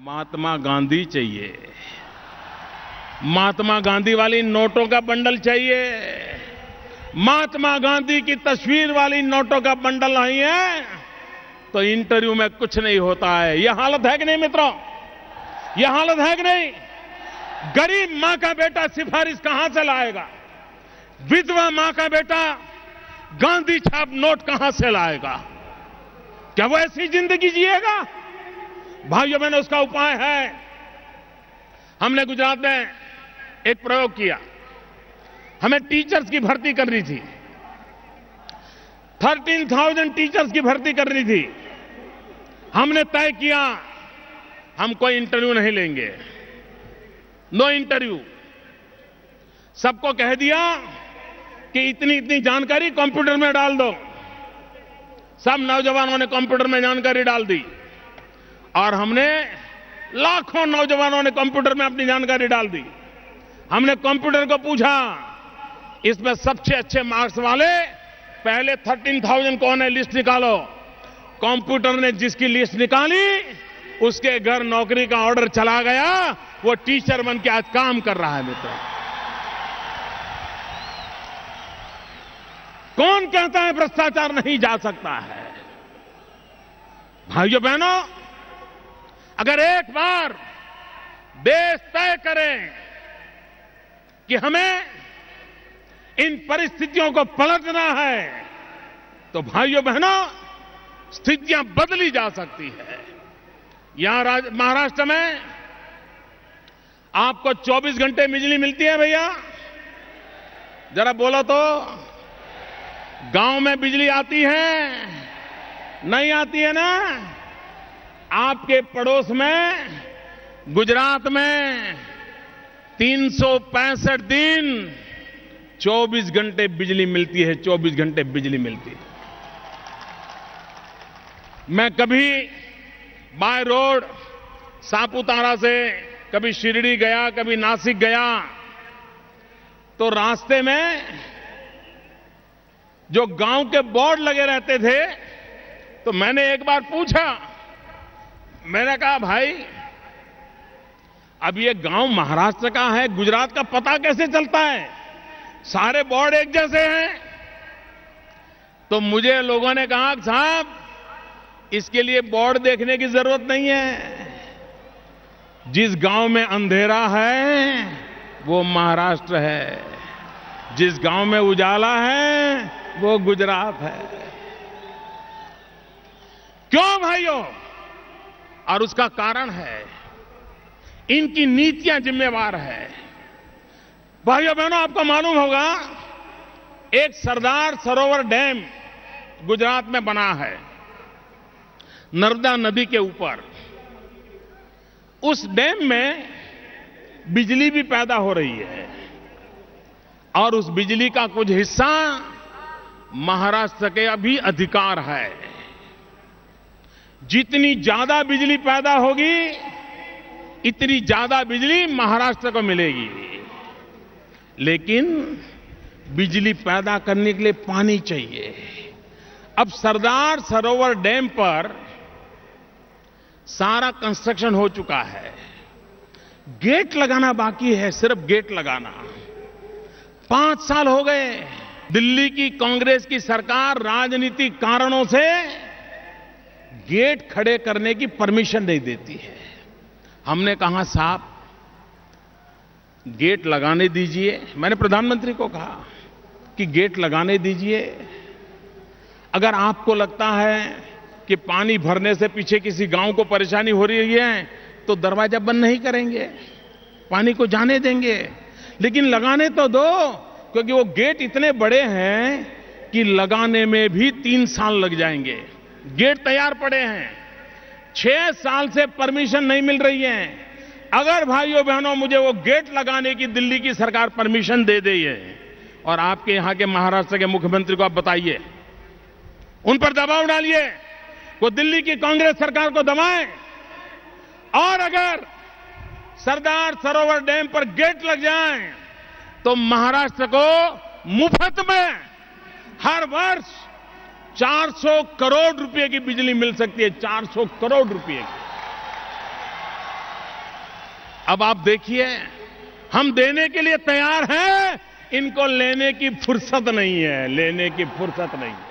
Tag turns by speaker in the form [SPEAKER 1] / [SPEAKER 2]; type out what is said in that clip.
[SPEAKER 1] महात्मा गांधी चाहिए, महात्मा गांधी वाली नोटों का बंडल चाहिए, महात्मा गांधी की तस्वीर वाली नोटों का बंडल नहीं है तो इंटरव्यू में कुछ नहीं होता है। यह हालत है कि नहीं मित्रों? यह हालत है कि नहीं? गरीब मां का बेटा सिफारिश कहां से लाएगा? विधवा मां का बेटा गांधी छाप नोट कहां से लाएगा? क्या वो ऐसी जिंदगी जिएगा? भाइयों बहनों, उसका उपाय है। हमने गुजरात में एक प्रयोग किया। हमें टीचर्स की भर्ती करनी थी, 13,000 टीचर्स की भर्ती करनी थी। हमने तय किया हम कोई इंटरव्यू नहीं लेंगे, नो इंटरव्यू। सबको कह दिया कि इतनी इतनी जानकारी कंप्यूटर में डाल दो। सब नौजवानों ने कंप्यूटर में जानकारी डाल दी और हमने लाखों नौजवानों ने कंप्यूटर में अपनी जानकारी डाल दी। हमने कंप्यूटर को पूछा इसमें सबसे अच्छे मार्क्स वाले पहले 13,000 कौन है, लिस्ट निकालो। कंप्यूटर ने जिसकी लिस्ट निकाली उसके घर नौकरी का ऑर्डर चला गया, वो टीचर बन के आज काम कर रहा है। मित्रों, कौन कहता है भ्रष्टाचार नहीं जा सकता है? भाइयों बहनों, अगर एक बार देश तय करे कि हमें इन परिस्थितियों को पलटना है तो भाइयों बहनों स्थितियां बदली जा सकती है। यहां महाराष्ट्र में आपको 24 घंटे बिजली मिलती है भैया? जरा बोलो तो। गांव में बिजली आती है? नहीं आती है ना? आपके पड़ोस में गुजरात में 365 दिन 24 घंटे बिजली मिलती है, 24 घंटे बिजली मिलती है। मैं कभी बाय रोड सापुतारा से कभी शिरडी गया, कभी नासिक गया, तो रास्ते में जो गांव के बोर्ड लगे रहते थे तो मैंने एक बार पूछा, मैंने कहा भाई अब ये गांव महाराष्ट्र का है, गुजरात का पता कैसे चलता है? सारे बोर्ड एक जैसे हैं। तो मुझे लोगों ने कहा साहब इसके लिए बोर्ड देखने की जरूरत नहीं है, जिस गांव में अंधेरा है वो महाराष्ट्र है, जिस गांव में उजाला है वो गुजरात है। क्यों भाइयों? और उसका कारण है इनकी नीतियां जिम्मेवार है। भाइयों बहनों, आपको मालूम होगा एक सरदार सरोवर डैम गुजरात में बना है नर्मदा नदी के ऊपर। उस डैम में बिजली भी पैदा हो रही है और उस बिजली का कुछ हिस्सा महाराष्ट्र के अभी अधिकार है। जितनी ज्यादा बिजली पैदा होगी इतनी ज्यादा बिजली महाराष्ट्र को मिलेगी। लेकिन बिजली पैदा करने के लिए पानी चाहिए। अब सरदार सरोवर डैम पर सारा कंस्ट्रक्शन हो चुका है, गेट लगाना बाकी है, सिर्फ गेट लगाना। 5 साल हो गए। दिल्ली की कांग्रेस की सरकार राजनीतिक कारणों से गेट खड़े करने की परमिशन नहीं देती है। हमने कहा साहब गेट लगाने दीजिए। मैंने प्रधानमंत्री को कहा कि गेट लगाने दीजिए। अगर आपको लगता है कि पानी भरने से पीछे किसी गांव को परेशानी हो रही है तो दरवाजा बंद नहीं करेंगे, पानी को जाने देंगे, लेकिन लगाने तो दो, क्योंकि वो गेट इतने बड़े हैं कि लगाने में भी 3 साल लग जाएंगे। गेट तैयार पड़े हैं, 6 साल से परमिशन नहीं मिल रही है। अगर भाइयों बहनों मुझे वो गेट लगाने की दिल्ली की सरकार परमिशन दे दे और आपके यहां के महाराष्ट्र के मुख्यमंत्री को आप बताइए, उन पर दबाव डालिए, वो दिल्ली की कांग्रेस सरकार को दबाएं और अगर सरदार सरोवर डैम पर गेट लग जाएं तो महाराष्ट्र को मुफ्त में हर वर्ष 400 करोड़ रुपए की बिजली मिल सकती है। 400 करोड़ रुपए की। अब आप देखिए, हम देने के लिए तैयार हैं, इनको लेने की फुर्सत नहीं है, लेने की फुर्सत नहीं है।